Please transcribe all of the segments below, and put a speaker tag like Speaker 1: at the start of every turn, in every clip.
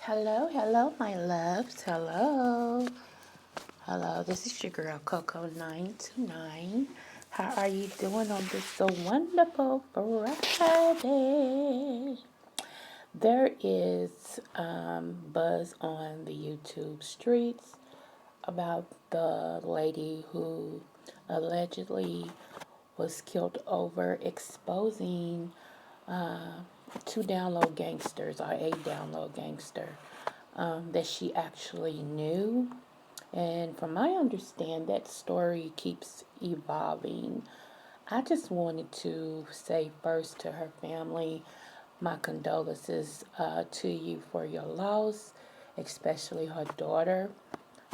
Speaker 1: Hello, hello, my loves. Hello. Hello, this is your girl Coco929. How are you doing on this so wonderful Friday? There is buzz on the YouTube streets about the lady who allegedly was killed over exposing two download gangsters or a download gangster that she actually knew. And from my understand, that story keeps evolving. I just wanted to say first to her family, my condolences to you for your loss, especially her daughter.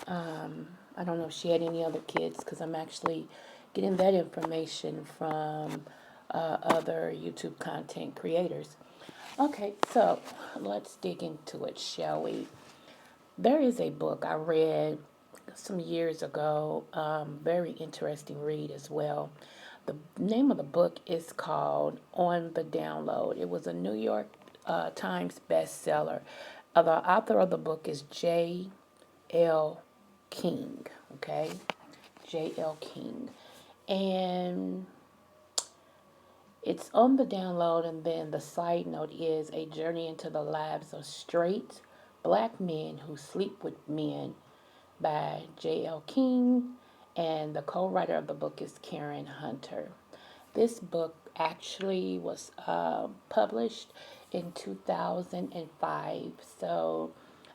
Speaker 1: I don't know if she had any other kids because I'm actually getting that information from other YouTube content creators. Okay, so let's dig into it, shall we? There is a book I read some years ago, very interesting read as well. The name of the book is called On the Download. It was a New York Times bestseller. The author of the book is J.L. King, okay? J.L. King. And it's on the download, and then the side note is A Journey into the Lives of Straight Black Men Who Sleep with Men by J.L. King, and the co-writer of the book is Karen Hunter. This book actually was published in 2005, so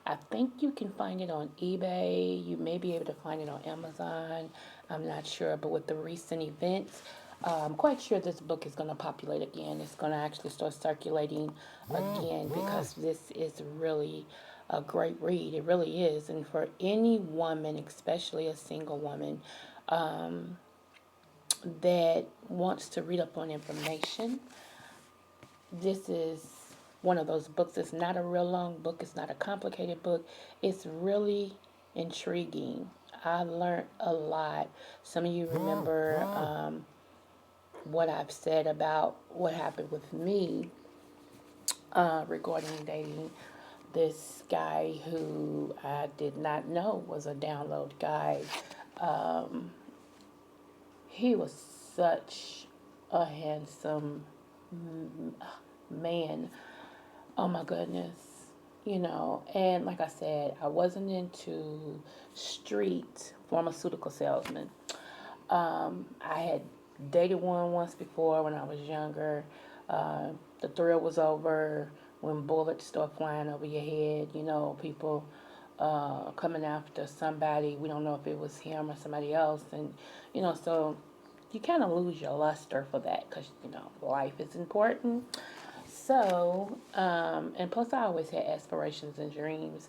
Speaker 1: I think you can find it on eBay. You may be able to find it on Amazon. I'm not sure, but with the recent events, I'm quite sure this book is going to populate again. It's going to actually start circulating again because this is really a great read. It really is. And for any woman, especially a single woman, that wants to read up on information, this is one of those books. It's not a real long book. It's not a complicated book. It's really intriguing. I learned a lot. Some of you remember what I've said about what happened with me regarding dating this guy who I did not know was a download guy. He was such a handsome man. Oh my goodness. And like I said, I wasn't into street pharmaceutical salesmen. I had dated one once before when I was younger. The thrill was over when bullets start flying over your head. People coming after somebody. We don't know if it was him or somebody else. And, so you kind of lose your luster for that because, life is important. So, and plus I always had aspirations and dreams.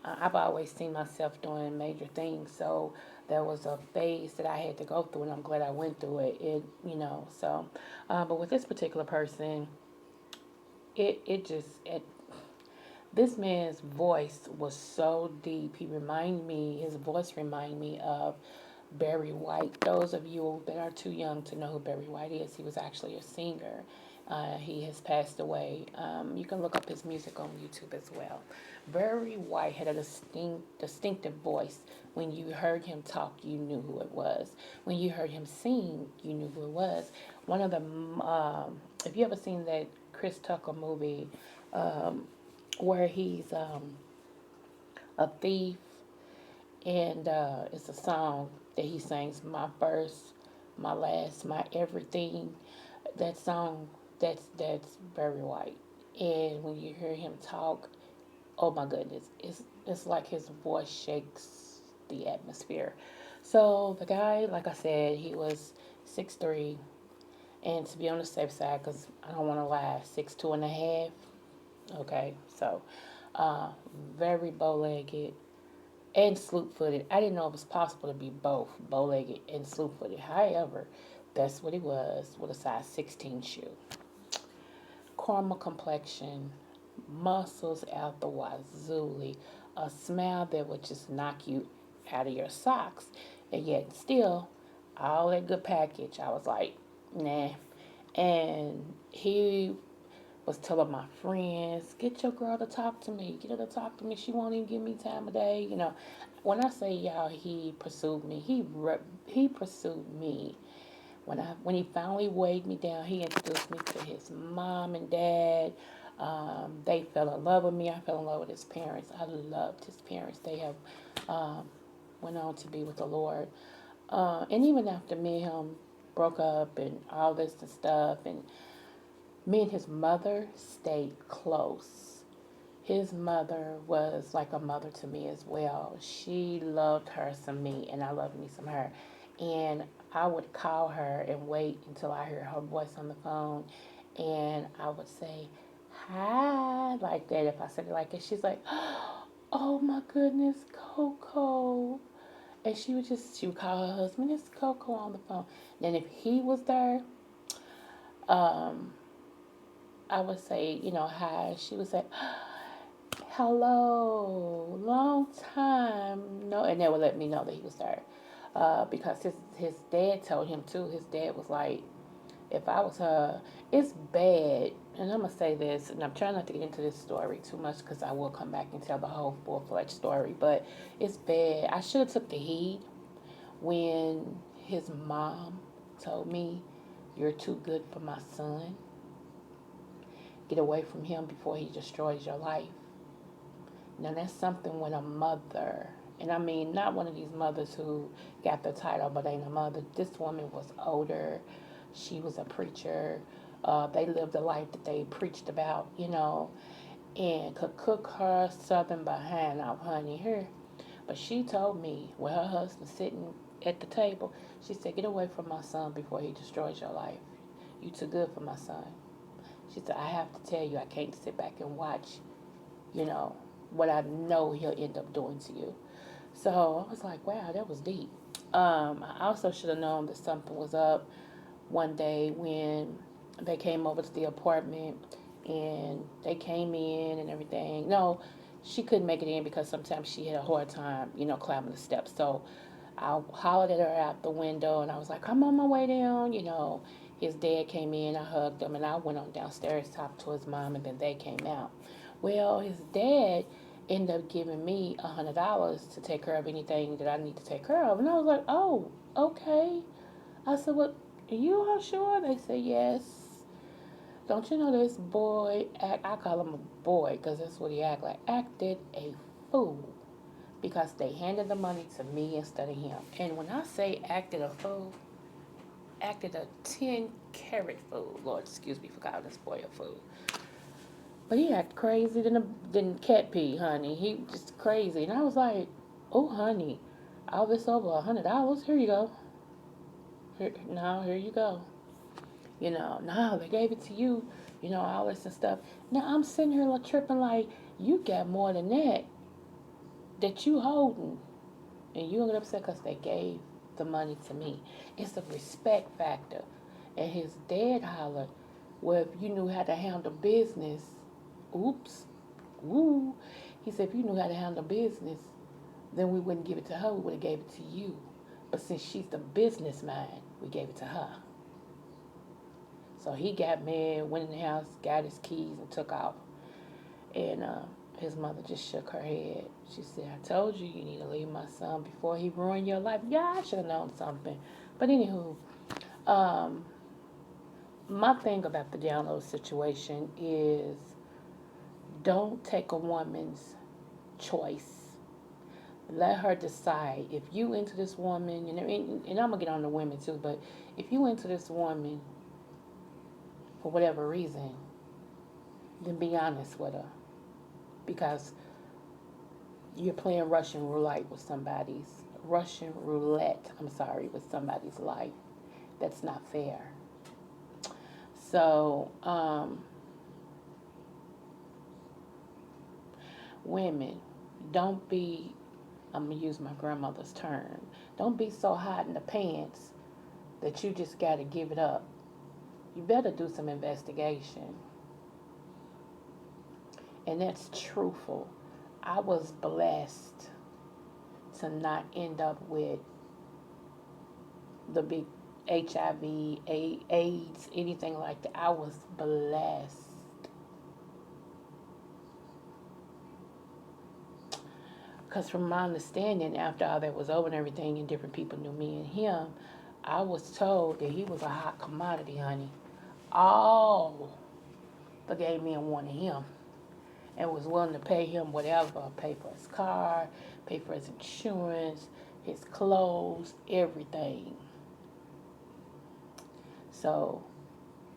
Speaker 1: I've always seen myself doing major things. So there was a phase that I had to go through, and I'm glad I went through it. But with this particular person, this man's voice was so deep. His voice reminded me of Barry White. Those of you that are too young to know who Barry White is, he was actually a singer. He has passed away. You can look up his music on YouTube as well. Barry White had a distinctive voice. When you heard him talk, you knew who it was. When you heard him sing, you knew who it was. One of the, if you ever seen that Chris Tucker movie, where he's a thief, and it's a song that he sings, my first, my last, my everything. That song, that's Barry White. And when you hear him talk, oh my goodness, it's like his voice shakes the atmosphere. So the guy, like I said, he was 6'3", and to be on the safe side, because I don't want to lie, 6'2" and a half. Okay, so uh, very bow-legged and sloop-footed. I didn't know it was possible to be both bow-legged and sloop-footed. However, that's what he was with a size 16 shoe. Caramel complexion, muscles out the wazoolie, a smile that would just knock you out of your socks, and yet still all that good package. I was like, nah. And he was telling my friends, get your girl to talk to me. Get her to talk to me. She won't even give me time of day. When I say y'all, he pursued me. He pursued me. When he finally weighed me down, he introduced me to his mom and dad. They fell in love with me. I fell in love with his parents. I loved his parents. They have went on to be with the Lord. And even after me and him broke up and all this and stuff, and me and his mother stayed close. His mother was like a mother to me as well. She loved her some me, and I loved me some her. And I would call her and wait until I heard her voice on the phone, and I would say, hi, like that. If I said it like that, she's like, oh my goodness, Coco. And she would call her husband, it's Coco on the phone. And if he was there, um, I would say, hi. She would say, hello, long time. No, and that would let me know that he was there. Because his dad told him too. His dad was like, if I was her, it's bad. And I'm gonna say this, and I'm trying not to get into this story too much because I will come back and tell the whole full-fledged story. But it's bad. I should have took the heat when his mom told me, "You're too good for my son. Get away from him before he destroys your life." Now that's something when a mother, and I mean not one of these mothers who got the title but ain't a mother. This woman was older. She was a preacher. They lived the life that they preached about, and could cook her southern behind out, honey, here. But she told me with her husband sitting at the table, she said, "Get away from my son before he destroys your life. You too good for my son." She said, "I have to tell you, I can't sit back and watch, you know, what I know he'll end up doing to you." So I was like, wow, that was deep. I also should have known that something was up one day when they came over to the apartment and they came in and everything. No, she couldn't make it in because sometimes she had a hard time, climbing the steps. So I hollered at her out the window and I was like, I'm on my way down. His dad came in, I hugged him, and I went on downstairs, talked to his mom, and then they came out. Well, his dad ended up giving me $100 to take care of anything that I need to take care of. And I was like, oh, okay. I said, "What? Are you all sure?" They said, "Yes." Don't you know this boy, I call him a boy because that's what he act like, acted a fool because they handed the money to me instead of him. And when I say acted a fool, acted a 10-carat fool. Lord, excuse me for calling this boy a fool. But he acted crazy than cat pee, honey. He just crazy. And I was like, oh, honey, all this over $100. Here you go. Here you go. No, they gave it to you. All this and stuff. Now I'm sitting here tripping like, you got more than that you holding. And you don't get upset because they gave the money to me. It's a respect factor. And his dad hollered, well, if you knew how to handle business, oops, woo. He said, if you knew how to handle business, then we wouldn't give it to her. We would have gave it to you. But since she's the business mind, we gave it to her. So he got mad, went in the house, got his keys, and took off. And his mother just shook her head. She said, I told you you need to leave my son before he ruined your life. Yeah, I should have known something. But anywho, my thing about the download situation is don't take a woman's choice. Let her decide. If you into this woman, and I'm going to get on the women too, but if you into this woman for whatever reason, then be honest with her. Because you're playing Russian roulette, with somebody's life. That's not fair. So, women, don't be, I'm going to use my grandmother's term, don't be so hot in the pants that you just got to give it up. You better do some investigation. And that's truthful. I was blessed to not end up with the big HIV, AIDS, anything like that. I was blessed. Because from my understanding, after all that was over and everything, and different people knew me and him, I was told that he was a hot commodity, honey. All the gay men wanted him and was willing to pay him whatever, pay for his car, pay for his insurance, his clothes, everything. So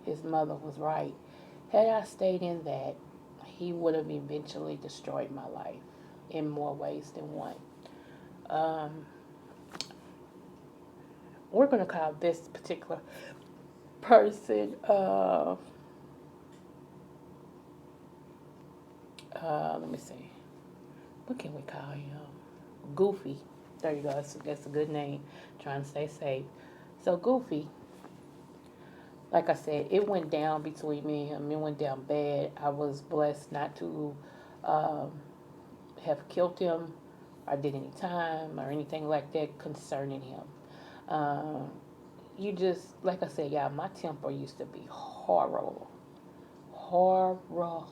Speaker 1: his mother was right. Had I stayed in that, he would have eventually destroyed my life in more ways than one. Um, we're going to call this particular person, let me see, what can we call him? Goofy. There you go. That's a good name. Trying to stay safe. So Goofy, like I said, it went down between me and him. It went down bad. I was blessed not to um, have killed him or did any time or anything like that concerning him. Um, you just, like I said, yeah, my temper used to be horrible. Horrible.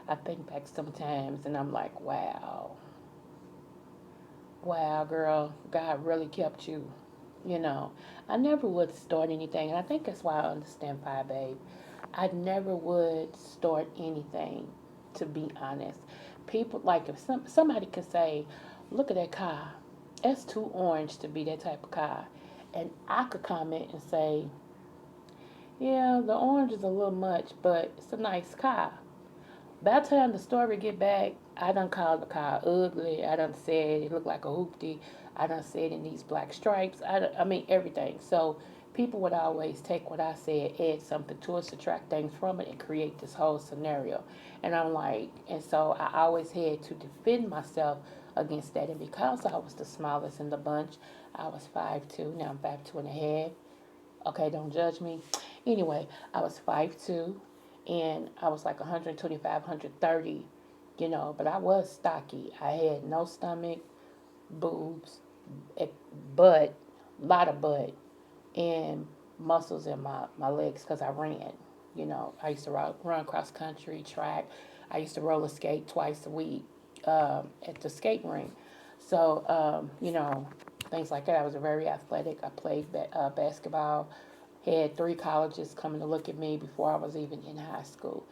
Speaker 1: I think back sometimes and I'm like, wow. Wow, girl, God really kept you. You know, I never would start anything, and I think that's why I understand Fire Babe. I never would start anything, to be honest. People, like, if somebody could say, look at that car, that's too orange to be that type of car. And I could comment and say, yeah, the orange is a little much, but it's a nice car. By the time the story get back, I done called the car ugly. I done said it looked like a hoopty. I done said it needs black stripes. I mean, everything. So people would always take what I said, add something to it, subtract things from it, and create this whole scenario. And I'm like, and so I always had to defend myself against that. And because I was the smallest in the bunch, I was 5'2". Now I'm 5'2" and a half. Okay, don't judge me. Anyway, I was 5'2", and I was like 125, 130, but I was stocky. I had no stomach, boobs, butt, lot of butt, and muscles in my legs because I ran. I used to run cross country, track. I used to roller skate twice a week at the skate rink. So, things like that. I was very athletic. I played basketball. Had 3 colleges coming to look at me before I was even in high school.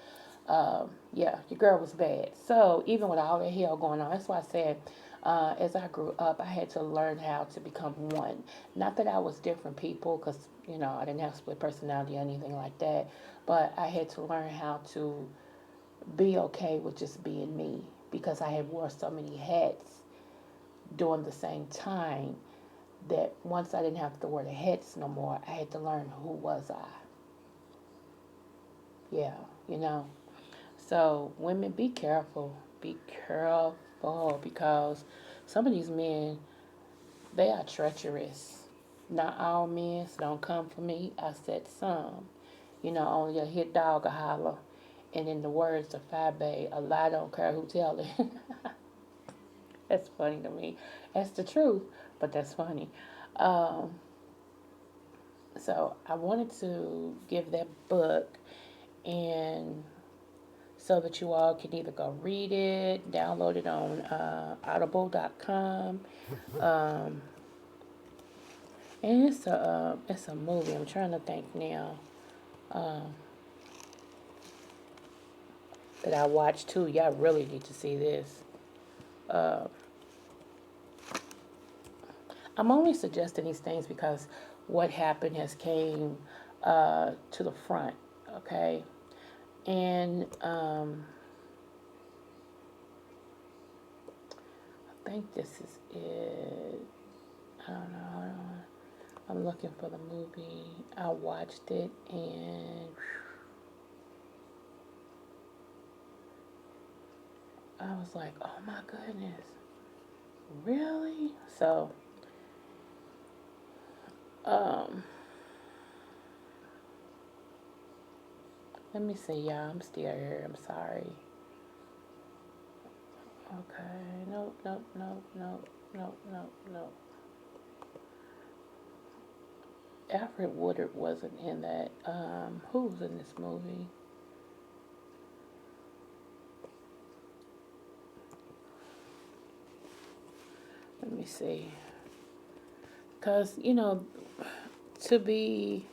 Speaker 1: Yeah, your girl was bad. So even with all that hell going on, that's why I said, as I grew up, I had to learn how to become one. Not that I was different people, because I didn't have split personality or anything like that, but I had to learn how to be okay with just being me, because I had wore so many hats during the same time that once I didn't have to wear the hats no more, I had to learn who was I. Yeah, you know. So women, be careful. Be careful, because some of these men, they are treacherous. Not all men, so don't come for me. I said some. Only a hit dog a holler. And in the words of Fabe, a lie don't care who tell it. That's funny to me. That's the truth, but that's funny. Um, so I wanted to give that book, and so that you all can either go read it, download it on audible.com. Um, and it's a movie. I'm trying to think now um, that I watched too. Y'all really need to see this. Uh, I'm only suggesting these things because what happened has came to the front. Okay, and I think this is it. I don't know. I'm looking for the movie. I watched it and I was like, oh my goodness, really? So, um, let me see, y'all. I'm still here. I'm sorry. Okay. Nope, nope, nope, nope, nope, nope, nope. Alfred Woodard wasn't in that. Who's in this movie? Let me see. Cause you know, to be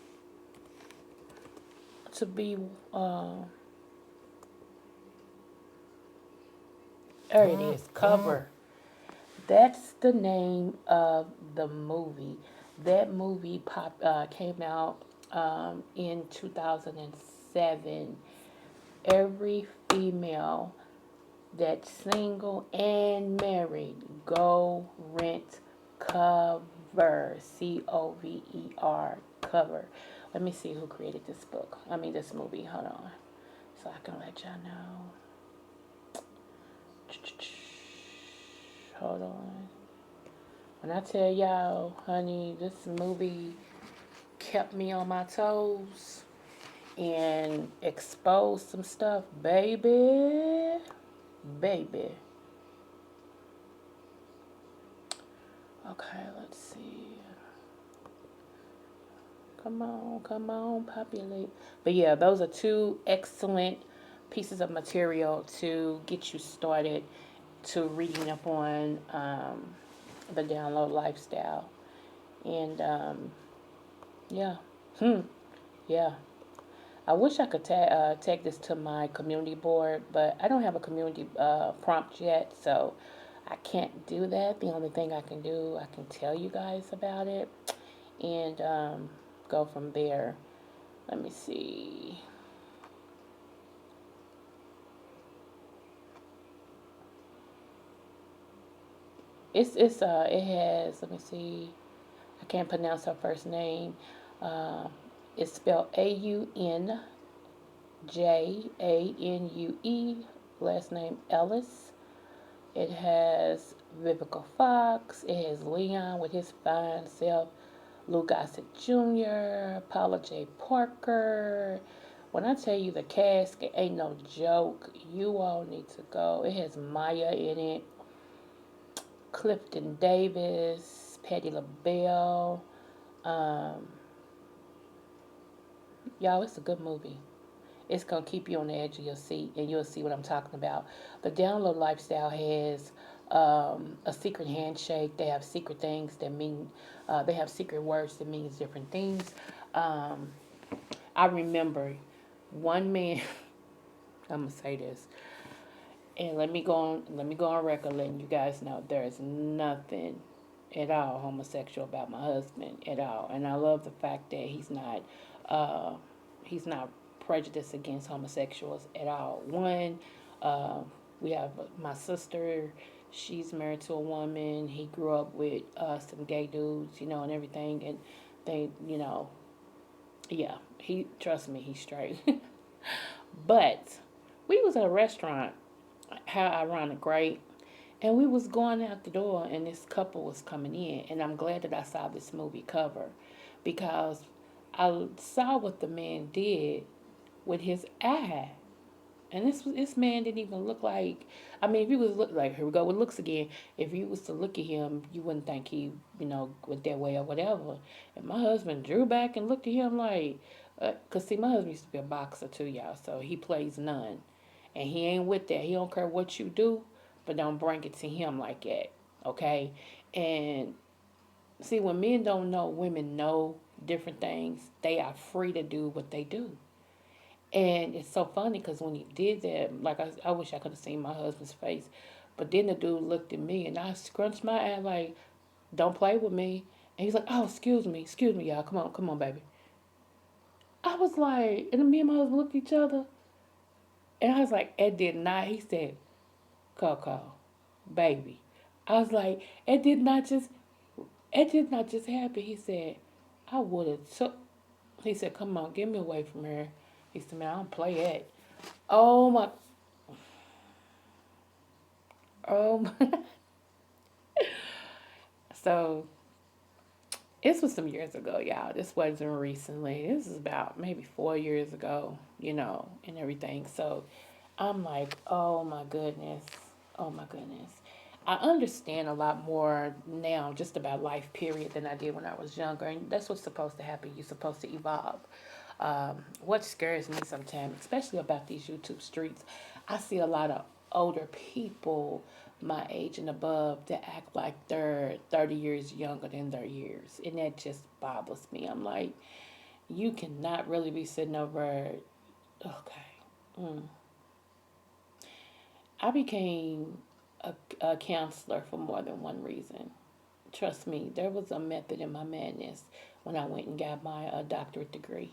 Speaker 1: to be uh, there it is. Cover. That's the name of the movie. That movie came out in 2007. Every female that's single and married, go rent Cover. Cover. Cover. Let me see who created this book. I mean, this movie. Hold on. So I can let y'all know. Hold on. When I tell y'all, honey, this movie kept me on my toes and exposed some stuff, baby. Baby. Okay, let's see. Come on, populate. But yeah, those are two excellent pieces of material to get you started to reading up on the download lifestyle. And yeah, yeah. I wish I could tag this to my community board, but I don't have a community prompt yet, so I can't do that. The only thing I can do, I can tell you guys about it and go from there. Let me see. It has, let me see. I can't pronounce her first name. Uh, it's spelled Aunjanue. Last name Ellis. It has Vivica Fox. It has Leon with his fine self. Lou Gossett Jr., Paula J. Parker. When I tell you the cast it ain't no joke, you all need to go. It has Maya in it, Clifton Davis, Patti LaBelle. Um, y'all, it's a good movie. It's going to keep you on the edge of your seat, and you'll see what I'm talking about. The download lifestyle has a secret handshake. They have secret things that mean, they have secret words that means different things. Um, I remember one man, I'm going to say this, and let me go on record letting you guys know there is nothing at all homosexual about my husband at all. And I love the fact that uh, he's not prejudiced against homosexuals at all. One, uh, we have my sister. She's married to a woman. He grew up with some gay dudes, and everything. And they, yeah, he trust me, he's straight. But we was at a restaurant. How ironic, right? And we was going out the door, and this couple was coming in, and I'm glad that I saw this movie cover, because I saw what the man did with his eye. And this man didn't even look like. I mean, if he was look like, here we go with looks again. If you was to look at him, you wouldn't think he went that way or whatever. And my husband drew back and looked at him like, cause see, my husband used to be a boxer too, y'all. So he plays none, and he ain't with that. He don't care what you do, but don't bring it to him like that, okay? And see, when men don't know, women know different things. They are free to do what they do. And it's so funny because when he did that, like I wish I could have seen my husband's face. But then the dude looked at me and I scrunched my eye like, don't play with me. And he's like, oh, excuse me, y'all. Come on, baby. I was like, and me and my husband looked at each other. And I was like, it did not. He said, Coco, baby. I was like, it did not just happen. He said, I would have took. He said, come on, get me away from her. He said, man, I don't play it. Oh my, oh my. So this was some years ago, y'all. This wasn't recently. This is about maybe 4 years ago, and everything. So I'm like, oh my goodness. Oh my goodness. I understand a lot more now just about life, period, than I did when I was younger. And that's what's supposed to happen. You're supposed to evolve. What scares me sometimes, especially about these YouTube streets, I see a lot of older people my age and above that act like they're 30 years younger than their years. And that just bothers me. I'm like, you cannot really be sitting over. Okay. Mm. I became a counselor for more than one reason. Trust me, there was a method in my madness when I went and got my doctorate degree.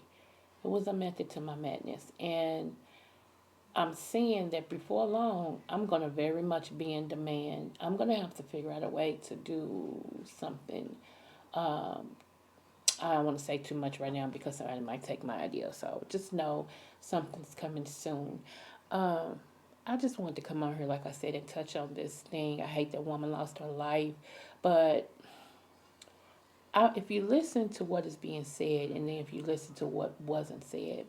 Speaker 1: It was a method to my madness. And I'm seeing that before long, I'm going to very much be in demand. I'm going to have to figure out a way to do something. Um, I don't want to say too much right now because somebody might take my idea. So just know something's coming soon. Um, I just wanted to come on here, like I said, and touch on this thing. I hate that woman lost her life. But if you listen to what is being said and then if you listen to what wasn't said,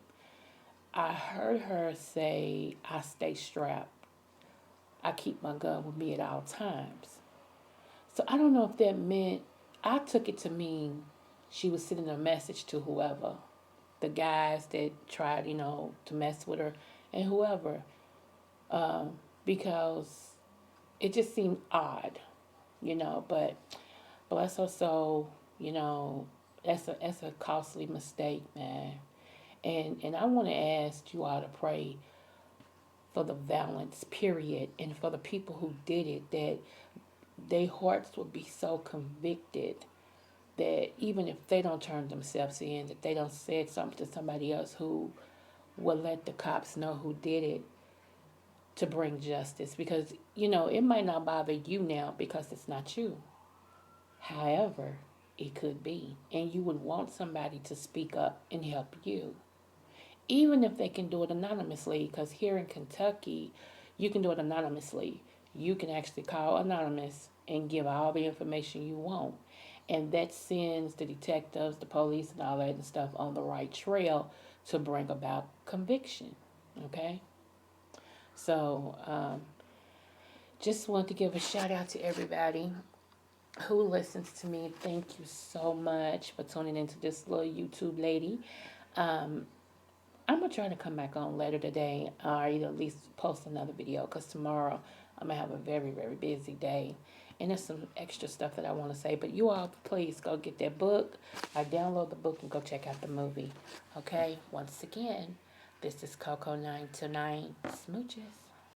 Speaker 1: I heard her say, I stay strapped. I keep my gun with me at all times. So I don't know if that meant, I took it to mean she was sending a message to whoever, the guys that tried, to mess with her and whoever, because it just seemed odd, but bless her soul, that's a costly mistake, man. And I want to ask you all to pray for the violence, period, and for the people who did it, that their hearts would be so convicted that even if they don't turn themselves in, that they don't say something to somebody else who will let the cops know who did it to bring justice. Because, it might not bother you now because it's not you. However, it could be. And you would want somebody to speak up and help you. Even if they can do it anonymously, because here in Kentucky, you can do it anonymously. You can actually call anonymous and give all the information you want. And that sends the detectives, the police, and all that and stuff on the right trail to bring about conviction. Okay? So, just want to give a shout out to everybody who listens to me. Thank you so much for tuning into this little YouTube lady. Um, I'm gonna try to come back on later today, or either at least post another video, because tomorrow I'm gonna have a very, very busy day, and there's some extra stuff that I want to say. But you all, please go get that book, or download the book and go check out the movie. Okay. Once again, this is Coco 929 Smooches.